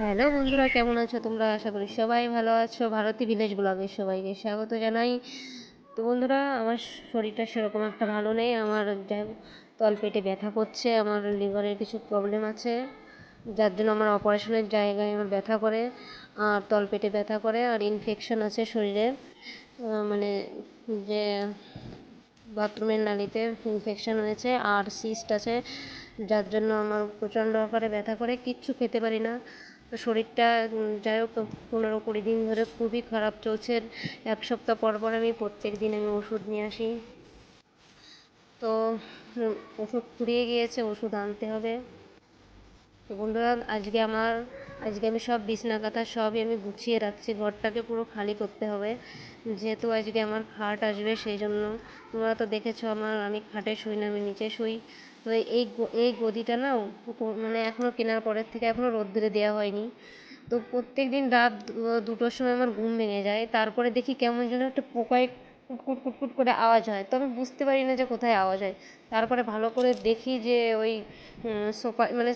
Hello বন্ধুরা, কেমন আছো তোমরা? আশা করি সবাই ভালো আছো। ভারতী ভিলেজ ব্লগে সবাইকে স্বাগত জানাই। তো বন্ধুরা, আমার শরীরটা সেরকম একটা ভালো নেই। আমার তলপেটে ব্যথা করছে, আমার লিভারের কিছু প্রবলেম আছে, যার জন্য আমার অপারেশনের জায়গায় আমার ব্যথা করে, আর তলপেটে ব্যথা করে, আর ইনফেকশন আছে শরীরে, মানে যে বাথরুমের নালিতে ইনফেকশন হয়েছে, আর সিস্ট আছে, যার জন্য আমার প্রচণ্ড আকারে ব্যথা করে, কিচ্ছু খেতে পারি না। তো শরীরটা যাই হোক 15-20 দিন ধরে খুবই খারাপ চলছে। এক সপ্তাহ পর পর আমি প্রত্যেক দিন ওষুধ নিয়ে আসি। তো ওষুধ ফুরিয়ে গিয়েছে, ওষুধ আনতে হবে। তো বন্ধুরা, আজকে আমি সব বিছনা কাঁথা সবই আমি গুছিয়ে রাখছি। ঘরটাকে পুরো খালি করতে হবে, যেহেতু আজকে আমার খাট আসবে, সেই জন্য। তোমরা তো দেখেছো আমি খাটে শুই না, আমি নিচে শুই। তো এই গদিটা না, মানে এখনও কেনার পরের থেকে এখনও রোদ্দুরে দেওয়া হয়নি। তো প্রত্যেক দিন রাত 2টোর সময় আমার ঘুম ভেঙে যায়। তারপরে দেখি কেমন যেন একটা পোকায় কুটকুট কুটকুট করে আওয়াজ হয়। তো আমি বুঝতে পারি না যে কোথায় আওয়াজ হয়। তারপরে ভালো করে দেখি যে ওই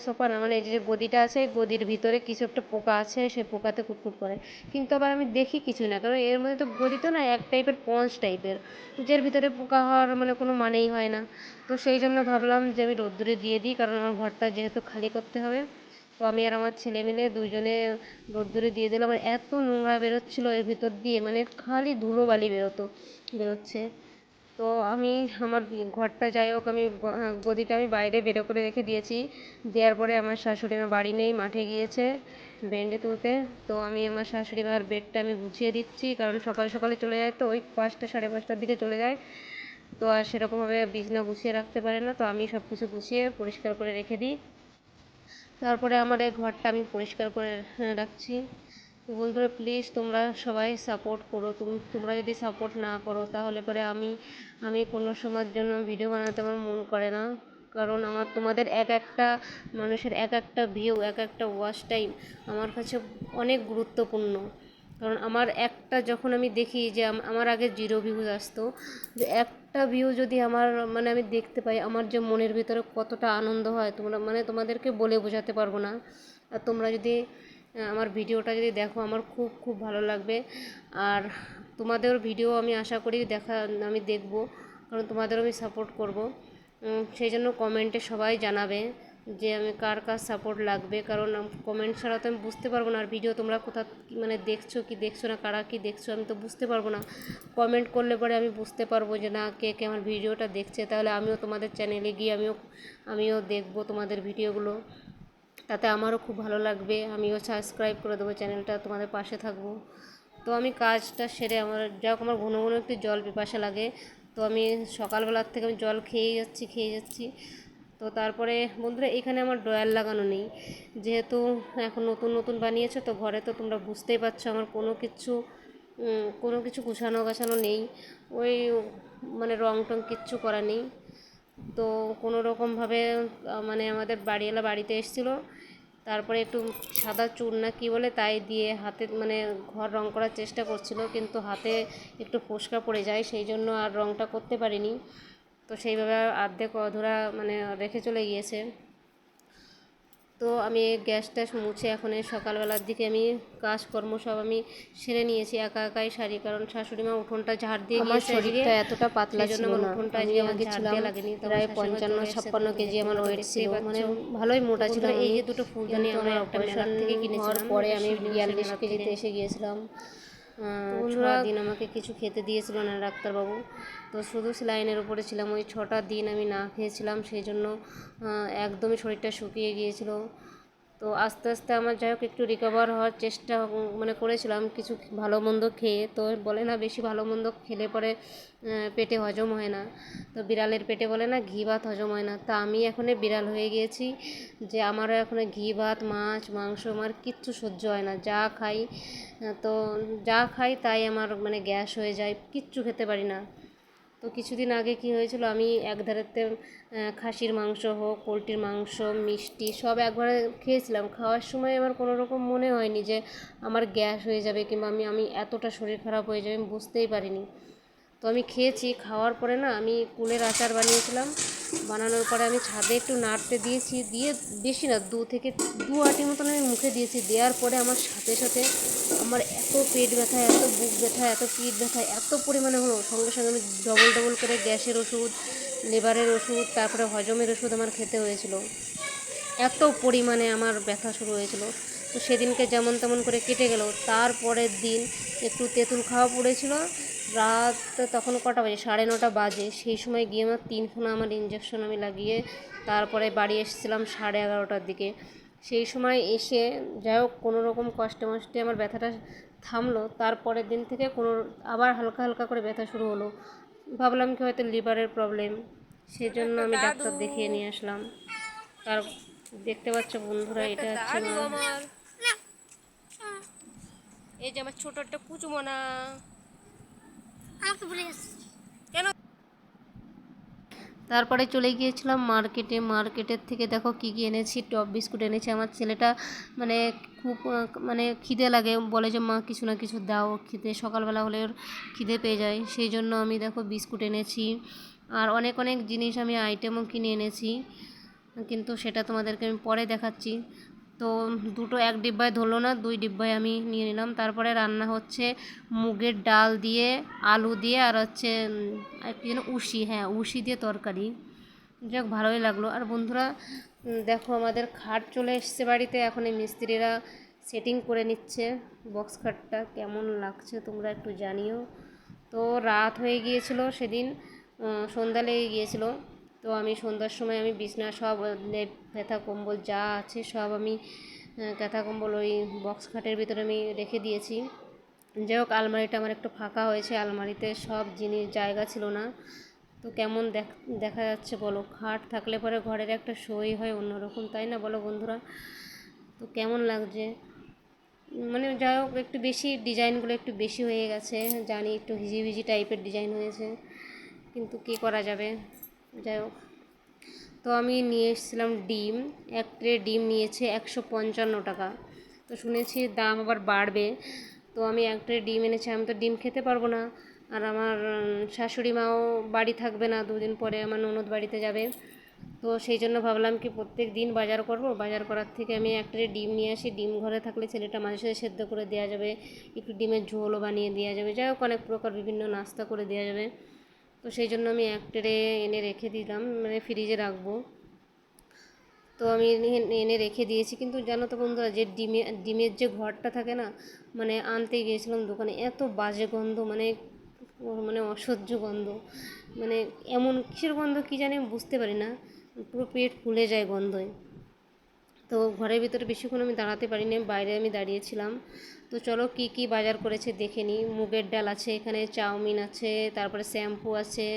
সোফা না, মানে এই যে গদিটা আছে, গদির ভিতরে কিছু একটা পোকা আছে, সেই পোকাতে কুটকুট করে। কিন্তু আবার আমি দেখি কিছু না, কারণ এর মধ্যে তো গদি তো না, এক টাইপের স্পঞ্জ টাইপের, যের ভিতরে পোকা হওয়ার মানে কোনো মানেই হয় না। তো সেই জন্য ভাবলাম যে আমি রোদ্দুরে দিয়ে দিই, কারণ আমার ঘরটা যেহেতু খালি করতে হবে। তো আমি আর আমার ছেলে মিলে দুজনে রোদ্দুরে দিয়ে দিলাম। আর এত নোংরা বেরোচ্ছিলো এর ভিতর দিয়ে, মানে খালি ধুলোবালি বেরোচ্ছে। তো আমি আমার ঘরটা, যাই হোক, গদিটা আমি বাইরে বেরো করে রেখে দিয়েছি। দেওয়ার পরে আমার শাশুড়ি মা বাড়ি নেই, মাঠে গিয়েছে বেন্ডে তুলতে। তো আমি আমার শাশুড়ি মার বেডটা আমি গুছিয়ে দিচ্ছি, কারণ সকাল সকালে চলে যায়, তো ওই 5টা 5:30টার দিকে চলে যায়। তো আর সেরকমভাবে বিছানা গুছিয়ে রাখতে পারে না। তো আমি সব কিছু গুছিয়ে পরিষ্কার করে রেখে দিই। তারপরে আমার এই ঘরটা আমি পরিষ্কার করে রাখছি। তো বন্ধুরা, প্লিজ তোমরা সবাই সাপোর্ট করো। তোমরা যদি সাপোর্ট না করো, তাহলে পরে আমি কোনো সময়ের জন্য ভিডিও বানাতে আমার মন করে না। কারণ তোমাদের এক একটা মানুষের এক একটা ভিউ, এক একটা ওয়াচ টাইম আমার কাছে অনেক গুরুত্বপূর্ণ। কারণ আমার একটা, যখন আমি দেখি যে আমার আগে 0 ভিউজ আসতো, যে একটা ভিউ যদি মানে আমি দেখতে পাই, আমার যে মনের ভিতরে কতটা আনন্দ হয়, তোমাদেরকে বলে বোঝাতে পারবো না। আর তোমরা যদি আমার ভিডিওটা যদি দেখো, আমার খুব খুব ভালো লাগবে। আর তোমাদের ভিডিও আমি আশা করি আমি দেখব, কারণ তোমাদেরও আমি সাপোর্ট করব। সেই জন্য কমেন্টে সবাই জানাবে যে আমি কার সাপোর্ট লাগবে, কারণ কমেন্ট ছাড়া তো আমি বুঝতে পারবো না আর ভিডিও তোমরা মানে দেখছো কি দেখছো না, কারা কি দেখছো আমি তো বুঝতে পারবো না। কমেন্ট করলে পরে আমি বুঝতে পারবো যে না, কে কে আমার ভিডিওটা দেখছে। তাহলে আমিও তোমাদের চ্যানেলে গিয়ে আমিও দেখবো তোমাদের ভিডিওগুলো, তাতে আমারও খুব ভালো লাগবে। আমিও সাবস্ক্রাইব করে দেবো চ্যানেলটা, তোমাদের পাশে থাকবো। তো আমি কাজটা সেরে আমার ঘন ঘন একটু জল পিপাসা লাগে। তো আমি সকালবেলার থেকে আমি জল খেয়ে যাচ্ছি। তো তারপরে বন্ধুরা, এখানে আমার ড্রয়ার লাগানো নেই, যেহেতু এখন নতুন নতুন বানিয়েছে। তো ঘরে তো তোমরা বুঝতেই পারছো, আমার কোনো কিছু গুছানো নেই। ওই মানে রং টং কিচ্ছু করা নেই। তো কোনো রকমভাবে মানে আমাদের বাড়িওয়ালা বাড়িতে এসেছিলো, তারপরে একটু সাদা চুন না কী বলে, তাই দিয়ে হাতে মানে ঘর রং করার চেষ্টা করছিল, কিন্তু হাতে একটু ফোস্কা পড়ে যায়, সেই জন্য আর রংটা করতে পারিনি। তো সেইভাবে অর্ধেক অধুরা মানে রেখে চলে গিয়েছে। তো আমি গ্যাস ট্যাস মুছে এখন এই সকালবেলার দিকে আমি কাজকর্ম সব আমি সেরে নিয়েছি, একাই সারি, কারণ শাশুড়ি মা উঠোনটা ঝাড় দিয়ে আমার গিয়েছে আজকে, শরীরটা এতটা পাতলা সেই জন্য ছিল আমার না। উঠোনটা আমি আজকে আমার আগে ঝাড় ছিলাম দেওয়া লাগেনি। তো আমার প্রায় শাশুড়ি মা চলে এসেছে, 55-56 কেজি আমার তোমরা তো ওয়েট ছিল, দেখতেই মানে পাচ্ছ। ভালোই তো মোটা বন্ধুরা, ছিলাম এই আমি। যে দুটো ফুলদানি কিন্তু আমি আমার একটা অপারেশন মেলার থেকে হওয়ার কিনেছিলাম, পরে এটা আমি শ্রীনিবাসের 42 মেলার থেকে। কেজিতে এসে গিয়েছিলাম। তো ছ বন্ধুরা, দিন আমাকে কিছু খেতে দিয়েছিল না ডাক্তারবাবু। তো শুধু স্যালাইনের উপরে ছিলাম, ওই 6টা দিন আমি না খেয়েছিলাম, সেই জন্য একদমই শরীরটা শুকিয়ে গিয়েছিল। তো আস্তে আস্তে আমার যাই হোক একটু রিকভার হওয়ার চেষ্টা মানে করেছিলাম কিছু ভালো মন্দ খেয়ে। তো বলে না, বেশি ভালো মন্দ খেলে পরে পেটে হজম হয় না। তো বিড়ালের পেটে বলে না, ঘি ভাত হজম হয় না। তা আমি এখন বিড়াল হয়ে গিয়েছি, যে আমারও এখন ঘি ভাত, মাছ মাংস আমার কিচ্ছু সহ্য হয় না। তো যা খাই তাই আমার মানে গ্যাস হয়ে যায়, কিচ্ছু খেতে পারি না। তো কিছুদিন আগে কি হয়েছিল, আমি এক ধারেতে খাসির মাংস হোক, পোলট্রির মাংস, মিষ্টি সব একবারে খেয়েছিলাম। খাওয়ার সময় আমার কোনো রকম মনে হয়নি যে আমার গ্যাস হয়ে যাবে, কিংবা আমি এতটা শরীর খারাপ হয়ে যাবে, আমি বুঝতেই পারিনি। তো আমি খেয়েছি। খাওয়ার পরে না আমি কুলের আচার বানিয়েছিলাম, বানানোর পরে আমি ছাদে একটু নাড়তে দিয়েছি, দিয়ে বেশি না 2 থেকে 2 আটি মতন আমি মুখে দিয়েছি। দেওয়ার পরে আমার সাথে সাথে আমার এত পেট ব্যথা, এত বুক ব্যথা, এত পিঠ ব্যথা এত পরিমাণে হলো, সঙ্গে সঙ্গে আমি ডবল ডবল করে গ্যাসের ওষুধ, লিভারের ওষুধ, তারপরে হজমের ওষুধ আমার খেতে হয়েছিল। এত পরিমাণে আমার ব্যথা শুরু হয়েছিল। তো সেদিনকে যেমন তেমন করে কেটে গেল। তারপরের দিন একটু তেঁতুল খাওয়া পড়েছিল। রাত তখন কটা বাজে, 9:30 বাজে। সেই সময় গিয়ে আমার 3খানা আমার ইঞ্জেকশন আমি লাগিয়ে তারপরে বাড়ি এসেছিলাম 11:30টার দিকে। সেই সময় এসে যাই হোক কোনো রকম কষ্টে মষ্টে আমার ব্যথাটা থামলো। তারপরের দিন থেকে আবার হালকা হালকা করে ব্যথা শুরু হলো। ভাবলাম কি হয়তো লিভারের প্রবলেম, সেই জন্য আমি ডাক্তার দেখিয়ে নিয়ে আসলাম। তার দেখতে পাচ্ছ বন্ধুরা, এটা হচ্ছে আমার, এই যে আমার ছোট একটা পুচুমনা। কেন? তারপরে চলে গিয়েছিলাম মার্কেটের থেকে দেখো কী কী এনেছি। টপ বিস্কুট এনেছি। আমার ছেলেটা মানে খুব মানে খিদে লাগে, বলে যে মা কিছু না কিছু দাও খেতে, সকালবেলা হলে ওর খিদে পেয়ে যায়। সেই জন্য আমি দেখো বিস্কুট এনেছি, আর অনেক অনেক জিনিস আমি আইটেমও কিনে এনেছি, কিন্তু সেটা তোমাদেরকে আমি পরে দেখাচ্ছি। তো এক ডিব্বায় ধরলো না, 2 ডিব্বায় আমি নিয়ে নিলাম। তারপরে রান্না হচ্ছে মুগের ডাল দিয়ে, আলু দিয়ে, আর হচ্ছে কি যেন উশি দিয়ে তরকারি। যাক ভালোই লাগলো। আর বন্ধুরা দেখো আমাদের খাট চলে এসছে বাড়িতে। এখন এই মিস্ত্রিরা সেটিং করে নিচ্ছে বক্স খাটটা। কেমন লাগছে তোমরা একটু জানিও। তো রাত হয়ে গিয়েছিল সেদিন, সন্ধ্যা লেগে গিয়েছিল। তো আমি সন্ধ্যার সময় আমি বিছনা সব লেপ কাঁথা কম্বল যা আছে সব আমি কাঁথা কম্বল ওই বক্স খাটের ভিতরে আমি রেখে দিয়েছি। যাই হোক আলমারিটা আমার একটু ফাঁকা হয়েছে, আলমারিতে সব জিনিস জায়গা ছিল না। তো কেমন দেখা যাচ্ছে বলো, খাট থাকলে পরে ঘরের একটা শোই হয় অন্যরকম, তাই না বলো বন্ধুরা? তো কেমন লাগছে মানে যাই হোক একটু বেশি ডিজাইনগুলো একটু বেশি হয়ে গেছে, জানি একটু হিজিবিজি টাইপের ডিজাইন হয়েছে, কিন্তু কী করা যাবে। যাই হোক, তো আমি নিয়ে এসেছিলাম ডিম। 1 ট্রে ডিম নিয়েছে 155 টাকা। তো শুনেছি দাম আবার বাড়বে। তো আমি 1 ট্রে ডিম এনেছি। আমি তো ডিম খেতে পারবো না, আর আমার শাশুড়ি মাও বাড়ি থাকবে না, 2 দিন পরে আমার ননদ বাড়িতে যাবে। তো সেই জন্য ভাবলাম কি প্রত্যেক দিন বাজার করব, বাজার করার থেকে আমি 1 ট্রে ডিম নিয়ে আসি। ডিম ঘরে থাকলে ছেলেটা মাঝে সাঝে সেদ্ধ করে দেওয়া যাবে, একটু ডিমের ঝোলও বানিয়ে দেওয়া যাবে, যাই হোক অনেক প্রকার বিভিন্ন নাস্তা করে দেওয়া যাবে। তো সেই জন্য আমি 1 ট্রে এনে রেখে দিলাম, মানে ফ্রিজে রাখবো। তো আমি এনে রেখে দিয়েছি। কিন্তু জানো তো বন্ধুরা, যে ডিমের যে ঘরটা থাকে না, মানে আনতে গিয়েছিলাম দোকানে, এত বাজে গন্ধ, মানে মানে অসহ্য গন্ধ, মানে এমন কিসের গন্ধ কী জানি আমি বুঝতে পারি না, পুরো পেট ফুলে যায় গন্ধয়। তো ঘরের ভিতরে বেশিক্ষণ আমি দাঁড়াতে পারিনি, বাইরে আমি দাঁড়িয়েছিলাম। তো চলো কি কি বাজার করেছে দেখে নিই। মুগের ডাল আছে এখানে, চাউমিন আছে, তারপরে শ্যাম্পু আছে,